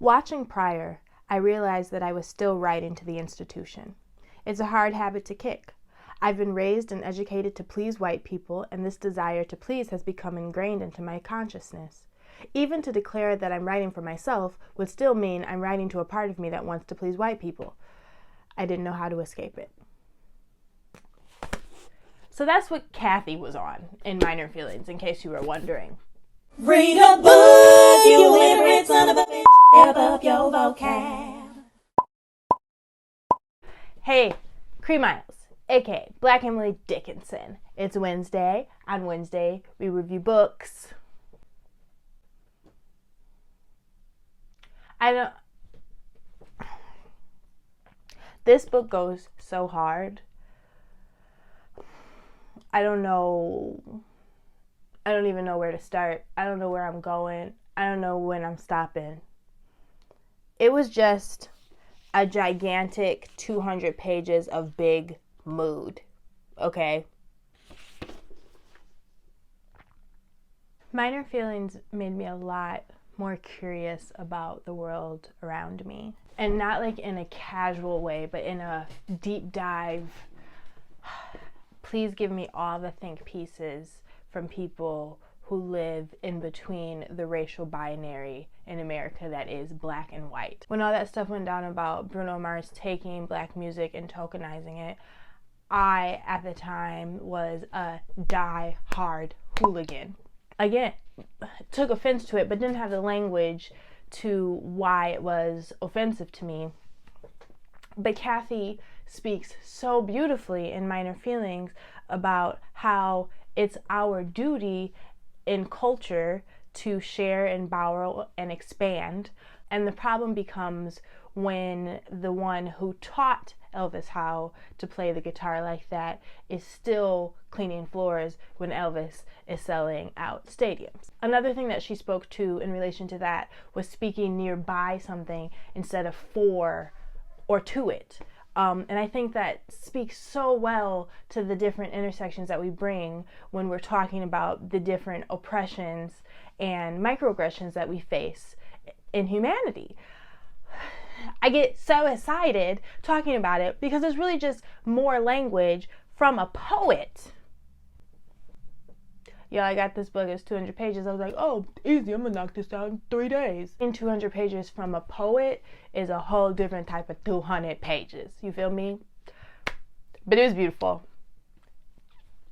Watching prior, I realized that I was still writing to the institution. It's a hard habit to kick. I've been raised and educated to please white people, and this desire to please has become ingrained into my consciousness. Even to declare that I'm writing for myself would still mean I'm writing to a part of me that wants to please white people. I didn't know how to escape it. So that's what Kathy was on in Minor Feelings, in case you were wondering. Read a book, you illiterate son of a bitch. Step up your vocab. Hey, Cree Miles, aka Black Emily Dickinson. It's Wednesday. On Wednesday, we review books. This book goes so hard. I don't even know where to start. I don't know where I'm going. I don't know when I'm stopping. It was just a gigantic 200 pages of big mood, okay? Minor Feelings made me a lot more curious about the world around me. And not like in a casual way, but in a deep dive. Please give me all the think pieces from people who live in between the racial binary in America that is black and white. When all that stuff went down about Bruno Mars taking black music and tokenizing it, I, at the time, was a die-hard hooligan. Again, took offense to it, but didn't have the language to why it was offensive to me. But Kathy speaks so beautifully in Minor Feelings about how it's our duty in culture to share and borrow and expand. And the problem becomes when the one who taught Elvis how to play the guitar like that is still cleaning floors when Elvis is selling out stadiums. Another thing that she spoke to in relation to that was speaking nearby something instead of for or to it. And I think that speaks so well to the different intersections that we bring when we're talking about the different oppressions and microaggressions that we face in humanity. I get so excited talking about it because it's really just more language from a poet. Yeah, I got this book, it's 200 pages. I was like, oh, easy, I'm gonna knock this out in 3 days. In 200 pages from a poet is a whole different type of 200 pages. You feel me? But it was beautiful.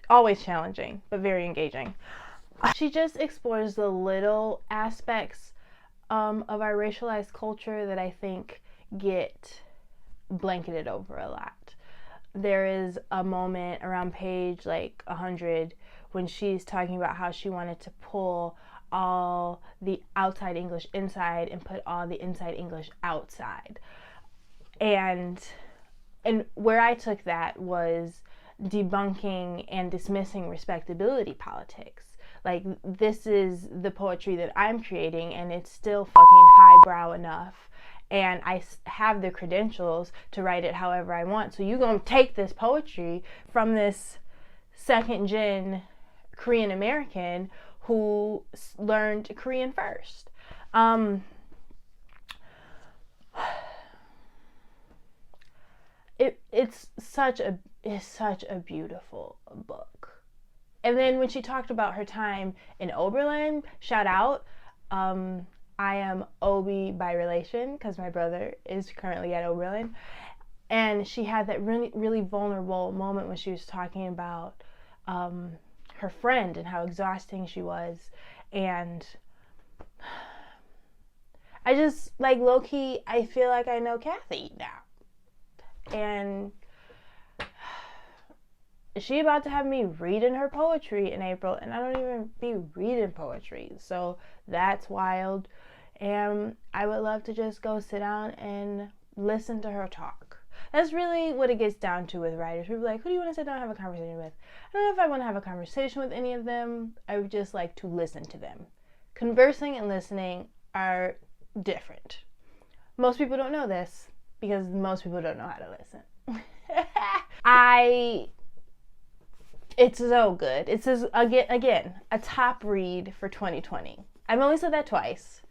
Always challenging, but very engaging. She just explores the little aspects of our racialized culture that I think get blanketed over a lot. There is a moment around page 100 when she's talking about how she wanted to pull all the outside English inside and put all the inside English outside. And where I took that was debunking and dismissing respectability politics. Like, this is the poetry that I'm creating and it's still fucking highbrow enough. And I have the credentials to write it however I want. So you're going to take this poetry from this second gen Korean American who learned Korean first. It's such a beautiful book. And then when she talked about her time in Oberlin, shout out, I am Obi by relation because my brother is currently at Oberlin. And she had that really, really vulnerable moment when she was talking about her friend and how exhausting she was. And I just, low-key, I feel like I know Kathy now. And she about to have me reading her poetry in April, and I don't even be reading poetry. So that's wild. And I would love to just go sit down and listen to her talk. That's really what it gets down to with writers. People are like, who do you want to sit down and have a conversation with? I don't know if I want to have a conversation with any of them. I would just like to listen to them. Conversing and listening are different. Most people don't know this because most people don't know how to listen. It's so good. It's again a top read for 2020. I've only said that twice.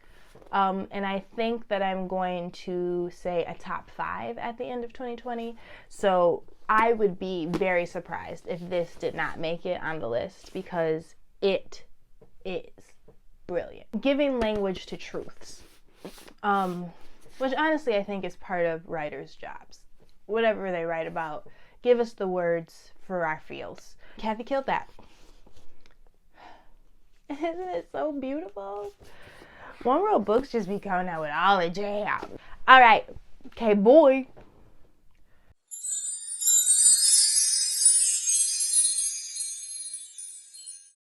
And I think that I'm going to say a top 5 at the end of 2020. So I would be very surprised if this did not make it on the list, because it is brilliant. Giving language to truths, which honestly I think is part of writers' jobs. Whatever they write about, give us the words for our feels. Kathy killed that. Isn't it so beautiful? One World Books just be coming out with all the jam. All right, okay, boy.